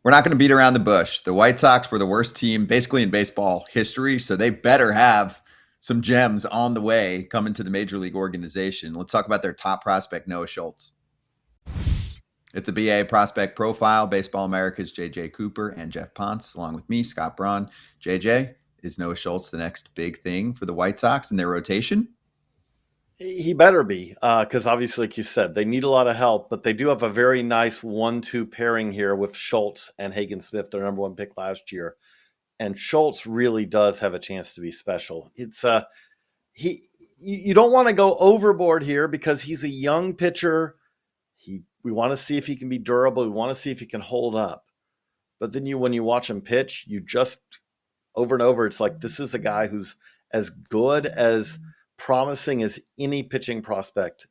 We're not going to beat around the bush. The White Sox were the worst team basically in baseball history, so they better have some gems on the way coming to the major league organization. Let's talk about their top prospect, Noah Schultz. It's a BA prospect profile, Baseball America's JJ Cooper and Geoff Pontes, along with me, Scott Braun. JJ, is Noah Schultz the next big thing for the White Sox in their rotation? He better be, because obviously, like you said, they need a lot of help, but they do have a very nice 1-2 pairing here with Schultz and Hagen Smith, their number one pick last year. And Schultz really does have a chance to be special. It's he. You don't want to go overboard here because he's a young pitcher. We want to see if he can be durable. We want to see if he can hold up. But then when you watch him pitch, you just over and over, it's like this is a guy who's as good as promising as any pitching prospect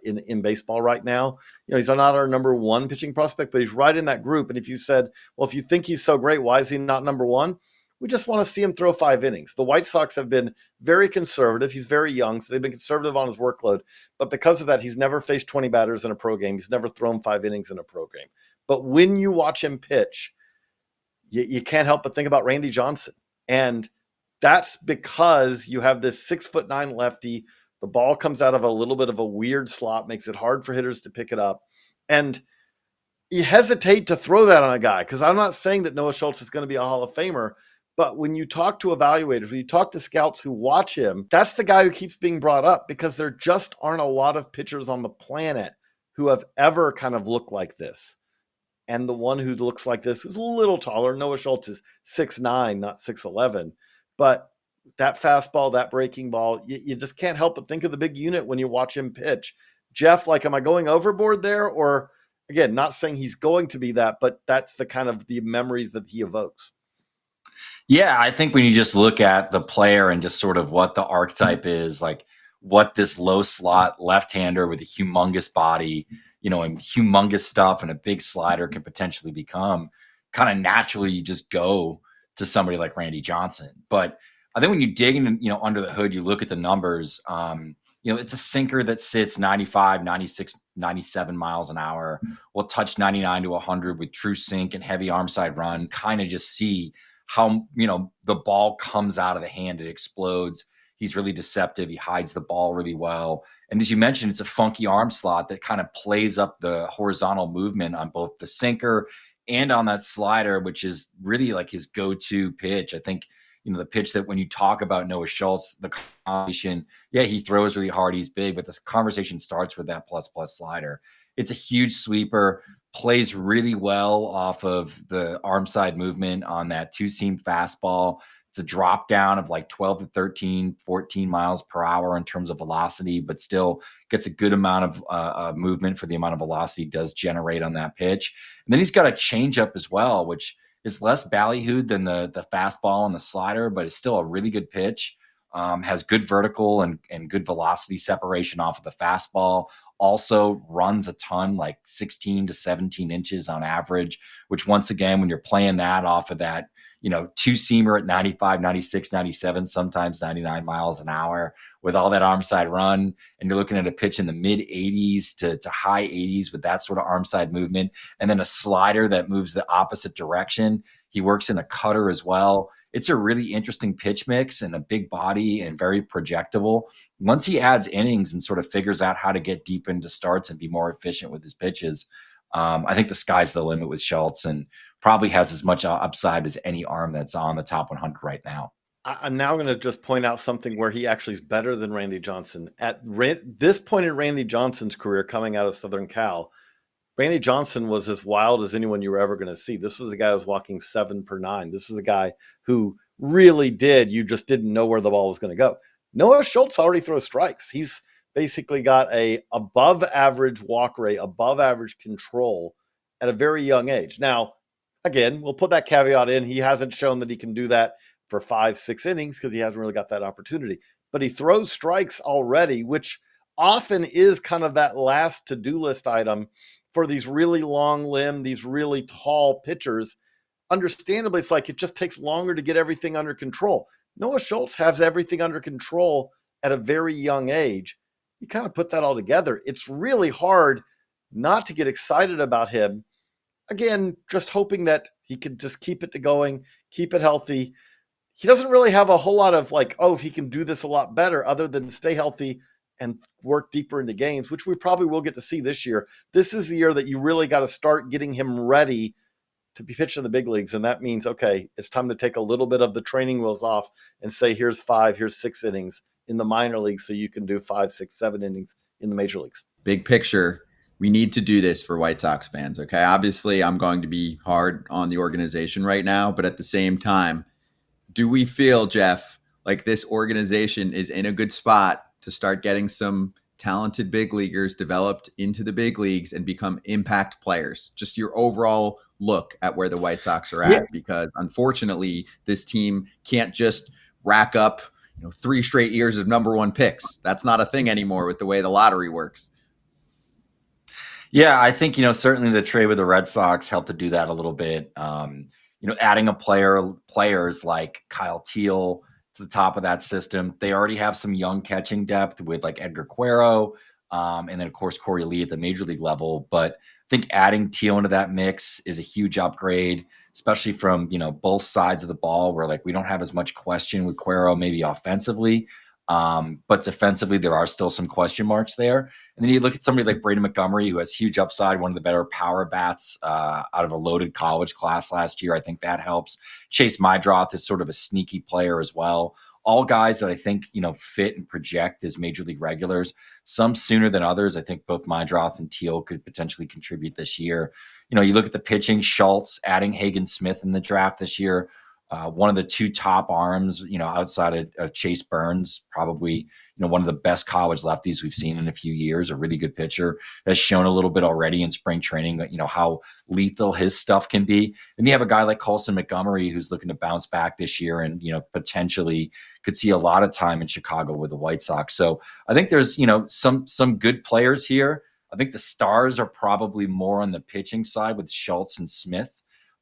in baseball right now. You know, he's not our number one pitching prospect, but he's right in that group. And if you said, well, if you think he's so great, why is he not number one? We just want to see him throw 5 innings. The White Sox have been very conservative. He's very young, so they've been conservative on his workload. But because of that, he's never faced 20 batters in a pro game. He's never thrown 5 innings in a pro game. But when you watch him pitch, you can't help but think about Randy Johnson. And that's because you have this 6'9" lefty. The ball comes out of a little bit of a weird slot, makes it hard for hitters to pick it up. And you hesitate to throw that on a guy because I'm not saying that Noah Schultz is going to be a Hall of Famer. But when you talk to evaluators, when you talk to scouts who watch him, that's the guy who keeps being brought up because there just aren't a lot of pitchers on the planet who have ever kind of looked like this. And the one who looks like this is a little taller. Noah Schultz is 6'9", not 6'11". But that fastball, that breaking ball, you just can't help but think of the big unit when you watch him pitch. Geoff, like, am I going overboard there? Or, again, not saying he's going to be that, but that's the kind of the memories that he evokes. Yeah, I think when you just look at the player and just sort of what the archetype is, like what this low slot left-hander with a humongous body, and humongous stuff and a big slider can potentially become, kind of naturally you just go to somebody like Randy Johnson. But I think when you dig in, under the hood, you look at the numbers, it's a sinker that sits 95, 96, 97 miles an hour, will touch 99 to 100 with true sink and heavy arm side run, kind of just see how, the ball comes out of the hand, it explodes. He's really deceptive. He hides the ball really well. And as you mentioned, it's a funky arm slot that kind of plays up the horizontal movement on both the sinker and on that slider, which is really like his go-to pitch. I think, the pitch that when you talk about Noah Schultz, the conversation, yeah, he throws really hard, he's big, but the conversation starts with that plus slider. It's a huge sweeper, plays really well off of the arm side movement on that two-seam fastball. It's a drop down of like 12 to 13, 14 miles per hour in terms of velocity, but still gets a good amount of movement for the amount of velocity it does generate on that pitch. And then he's got a changeup as well, which is less ballyhooed than the fastball and the slider, but it's still a really good pitch. Has good vertical and good velocity separation off of the fastball. Also runs a ton, like 16 to 17 inches on average, which once again, when you're playing that off of that, two-seamer at 95, 96, 97, sometimes 99 miles an hour with all that arm side run, and you're looking at a pitch in the mid 80s to high 80s with that sort of arm side movement, and then a slider that moves the opposite direction. He works in a cutter as well. It's a really interesting pitch mix and a big body and very projectable. Once he adds innings and sort of figures out how to get deep into starts and be more efficient with his pitches, I think the sky's the limit with Schultz and probably has as much upside as any arm that's on the top 100 right now. I'm now going to just point out something where he actually is better than Randy Johnson. At this point in Randy Johnson's career coming out of Southern Cal, Randy Johnson was as wild as anyone you were ever going to see. This was a guy who was walking 7 per 9. This is a guy who really you just didn't know where the ball was going to go. Noah Schultz already throws strikes. He's basically got a above average walk rate, above average control at a very young age. Now, again, we'll put that caveat in. He hasn't shown that he can do that for 5-6 innings because he hasn't really got that opportunity. But he throws strikes already, which often is kind of that last to-do list item for these really long limb, these really tall pitchers. Understandably, it's like it just takes longer to get everything under control. Noah Schultz has everything under control at a very young age. You kind of put that all together. It's really hard not to get excited about him. again, just hoping that he could just keep it going, keep it healthy. He doesn't really have a whole lot of like, oh, if he can do this a lot better other than stay healthy and work deeper into games, which we probably will get to see this year. This is the year that you really got to start getting him ready to be pitched in the big leagues. And that means, okay, it's time to take a little bit of the training wheels off and say, here's 5, here's 6 innings in the minor leagues so you can do 5, 6, 7 innings in the major leagues. Big picture, we need to do this for White Sox fans, okay? Obviously, I'm going to be hard on the organization right now, but at the same time, do we feel, Geoff, like this organization is in a good spot to start getting some talented big leaguers developed into the big leagues and become impact players? Just your overall look at where the White Sox are at, because unfortunately, this team can't just rack up 3 straight years of number 1 picks. That's not a thing anymore with the way the lottery works. Yeah, I think, certainly the trade with the Red Sox helped to do that a little bit. Adding players like Kyle Teal to the top of that system. They already have some young catching depth with like Edgar Cuero, and then of course Corey Lee at the major league level. But I think adding Teal into that mix is a huge upgrade, especially from both sides of the ball, where like we don't have as much question with Cuero maybe offensively. But defensively, there are still some question marks there. And then you look at somebody like Braden Montgomery, who has huge upside, one of the better power bats out of a loaded college class last year. I think that helps. Chase Mydroth is sort of a sneaky player as well. All guys that I think, fit and project as major league regulars, some sooner than others. I think both Mydroth and Teal could potentially contribute this year. You look at the pitching, Schultz, adding Hagen Smith in the draft this year. One of the 2 top arms, outside of Chase Burns, probably, one of the best college lefties we've seen in a few years, a really good pitcher, has shown a little bit already in spring training, how lethal his stuff can be. Then you have a guy like Colson Montgomery, who's looking to bounce back this year and, potentially could see a lot of time in Chicago with the White Sox. So I think there's, some good players here. I think the stars are probably more on the pitching side with Schultz and Smith.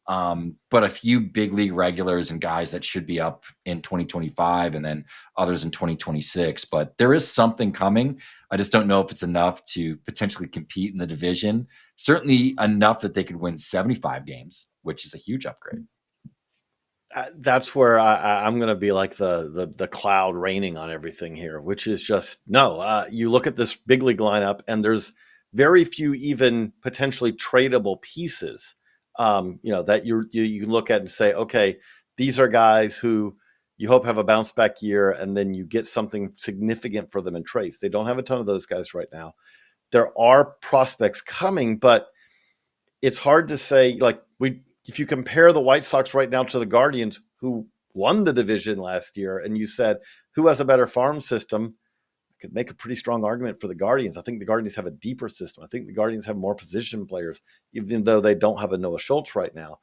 But a few big league regulars and guys that should be up in 2025 and then others in 2026. But there is something coming. I just don't know if it's enough to potentially compete in the division. Certainly enough that they could win 75 games, which is a huge upgrade. That's where I'm going to be like the cloud raining on everything here, which is just no. You look at this big league lineup, and there's very few even potentially tradable pieces. That you can look at and say, okay, these are guys who you hope have a bounce back year, and then you get something significant for them in trades. They don't have a ton of those guys right now. There are prospects coming, but it's hard to say. Like if you compare the White Sox right now to the Guardians, who won the division last year, and you said who has a better farm system, could make a pretty strong argument for the Guardians. I think the Guardians have a deeper system. I think the Guardians have more position players, even though they don't have a Noah Schultz right now.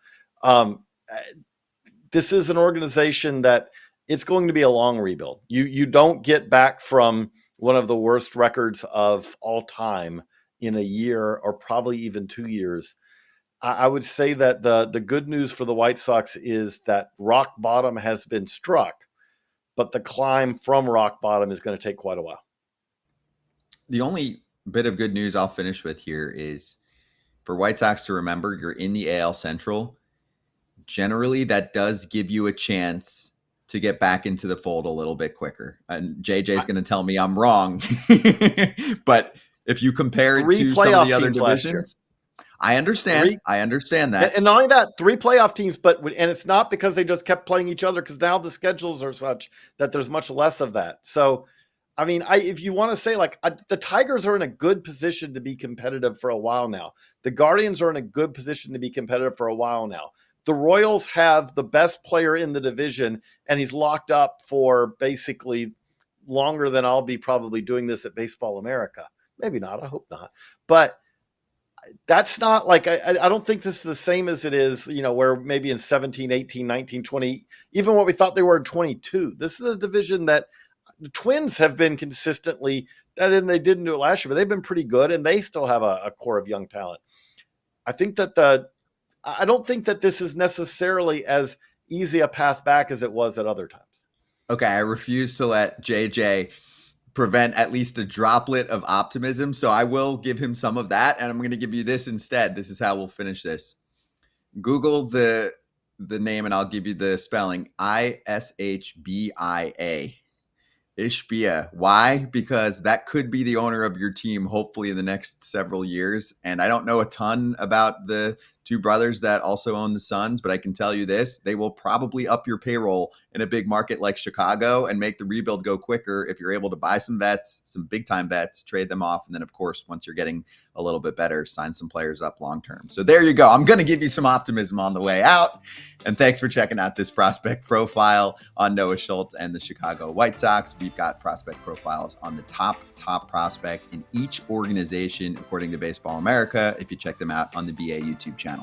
This is an organization that it's going to be a long rebuild. You don't get back from one of the worst records of all time in a year or probably even 2 years. I would say that the good news for the White Sox is that rock bottom has been struck, but the climb from rock bottom is going to take quite a while. The only bit of good news I'll finish with here is for White Sox to remember you're in the AL Central. Generally, that does give you a chance to get back into the fold a little bit quicker. And JJ's going to tell me I'm wrong. But if you compare it to some of the other divisions, I understand. I understand that. And not only that, 3 playoff teams, and it's not because they just kept playing each other, because now the schedules are such that there's much less of that. So, I mean, if you want to say the Tigers are in a good position to be competitive for a while now. The Guardians are in a good position to be competitive for a while now. The Royals have the best player in the division, and he's locked up for basically longer than I'll be probably doing this at Baseball America. Maybe not. I hope not. But that's not like, I don't think this is the same as it is, where maybe in 17, 18, 19, 20, even what we thought they were in 22. This is a division that the Twins have been consistently, and they didn't do it last year, but they've been pretty good, and they still have a core of young talent. I think that I don't think that this is necessarily as easy a path back as it was at other times. Okay, I refuse to let JJ prevent at least a droplet of optimism, so I will give him some of that, and I'm going to give you this instead. This is how we'll finish this. Google the name and I'll give you the spelling. Ishbia. Ishbia. Why? Because that could be the owner of your team, hopefully in the next several years. And I don't know a ton about the two brothers that also own the Suns, but I can tell you this: they will probably up your payroll in a big market like Chicago and make the rebuild go quicker if you're able to buy some vets, some big time vets, trade them off, and then of course, once you're getting a little bit better, sign some players up long term. So there you go. I'm going to give you some optimism on the way out. And thanks for checking out this prospect profile on Noah Schultz and the Chicago White Sox. We've got prospect profiles on the top prospect in each organization, according to Baseball America, if you check them out on the BA YouTube channel.